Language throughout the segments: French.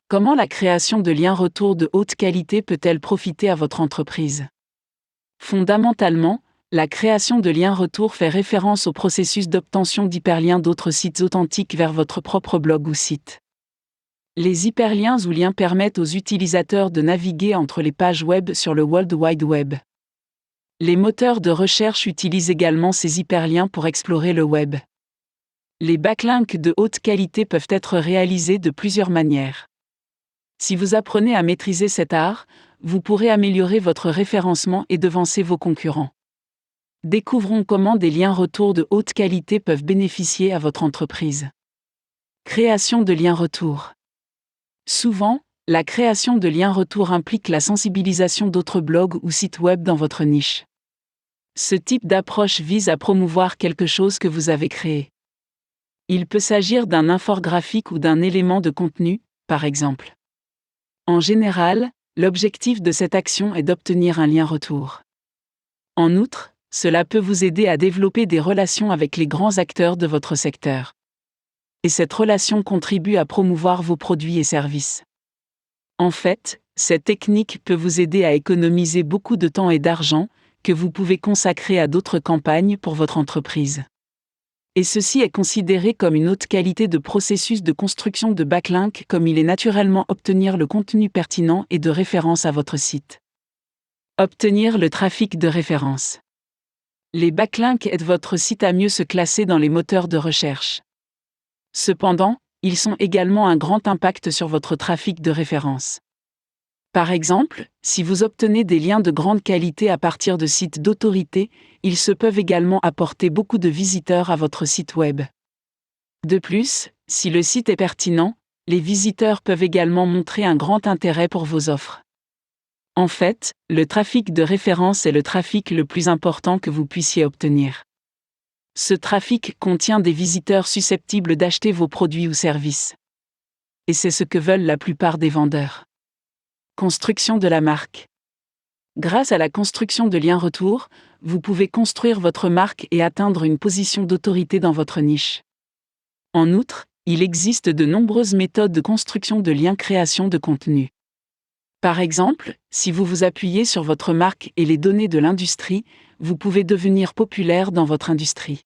Comment la création de liens retour de haute qualité peut-elle profiter à votre entreprise? Fondamentalement, la création de liens retour fait référence au processus d'obtention d'hyperliens d'autres sites authentiques vers votre propre blog ou site. Les hyperliens ou liens permettent aux utilisateurs de naviguer entre les pages web sur le World Wide Web. Les moteurs de recherche utilisent également ces hyperliens pour explorer le web. Les backlinks de haute qualité peuvent être réalisés de plusieurs manières. Si vous apprenez à maîtriser cet art, vous pourrez améliorer votre référencement et devancer vos concurrents. Découvrons comment des liens retour de haute qualité peuvent bénéficier à votre entreprise. Création de liens retour. Souvent, la création de liens retour implique la sensibilisation d'autres blogs ou sites web dans votre niche. Ce type d'approche vise à promouvoir quelque chose que vous avez créé. Il peut s'agir d'un infographique ou d'un élément de contenu, par exemple. En général, l'objectif de cette action est d'obtenir un lien retour. En outre, cela peut vous aider à développer des relations avec les grands acteurs de votre secteur. Et cette relation contribue à promouvoir vos produits et services. En fait, cette technique peut vous aider à économiser beaucoup de temps et d'argent que vous pouvez consacrer à d'autres campagnes pour votre entreprise. Et ceci est considéré comme une haute qualité de processus de construction de backlink comme il est naturellement obtenir le contenu pertinent et de référence à votre site. Obtenir le trafic de référence. Les backlinks aident votre site à mieux se classer dans les moteurs de recherche. Cependant, ils sont également un grand impact sur votre trafic de référence. Par exemple, si vous obtenez des liens de grande qualité à partir de sites d'autorité, ils se peuvent également apporter beaucoup de visiteurs à votre site web. De plus, si le site est pertinent, les visiteurs peuvent également montrer un grand intérêt pour vos offres. En fait, le trafic de référence est le trafic le plus important que vous puissiez obtenir. Ce trafic contient des visiteurs susceptibles d'acheter vos produits ou services. Et c'est ce que veulent la plupart des vendeurs. Construction de la marque. Grâce à la construction de liens retour, vous pouvez construire votre marque et atteindre une position d'autorité dans votre niche. En outre, il existe de nombreuses méthodes de construction de liens création de contenu. Par exemple, si vous vous appuyez sur votre marque et les données de l'industrie, vous pouvez devenir populaire dans votre industrie.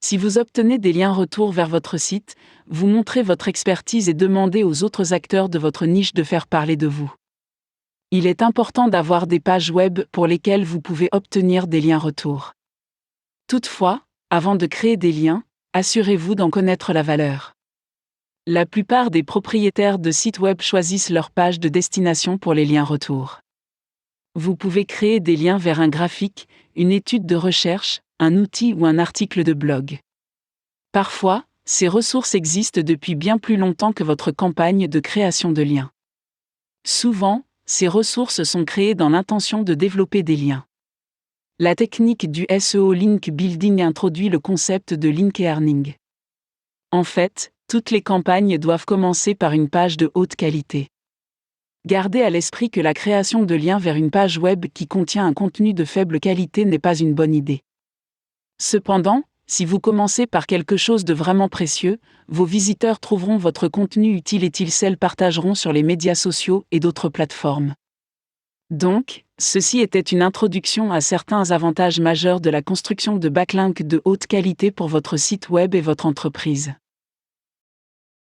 Si vous obtenez des liens retour vers votre site, vous montrez votre expertise et demandez aux autres acteurs de votre niche de faire parler de vous. Il est important d'avoir des pages web pour lesquelles vous pouvez obtenir des liens retour. Toutefois, avant de créer des liens, assurez-vous d'en connaître la valeur. La plupart des propriétaires de sites web choisissent leur page de destination pour les liens retour. Vous pouvez créer des liens vers un graphique, une étude de recherche, un outil ou un article de blog. Parfois, ces ressources existent depuis bien plus longtemps que votre campagne de création de liens. Souvent, ces ressources sont créées dans l'intention de développer des liens. La technique du SEO Link Building introduit le concept de link earning. En fait, toutes les campagnes doivent commencer par une page de haute qualité. Gardez à l'esprit que la création de liens vers une page web qui contient un contenu de faible qualité n'est pas une bonne idée. Cependant, si vous commencez par quelque chose de vraiment précieux, vos visiteurs trouveront votre contenu utile et ils le partageront sur les médias sociaux et d'autres plateformes. Donc, ceci était une introduction à certains avantages majeurs de la construction de backlinks de haute qualité pour votre site web et votre entreprise.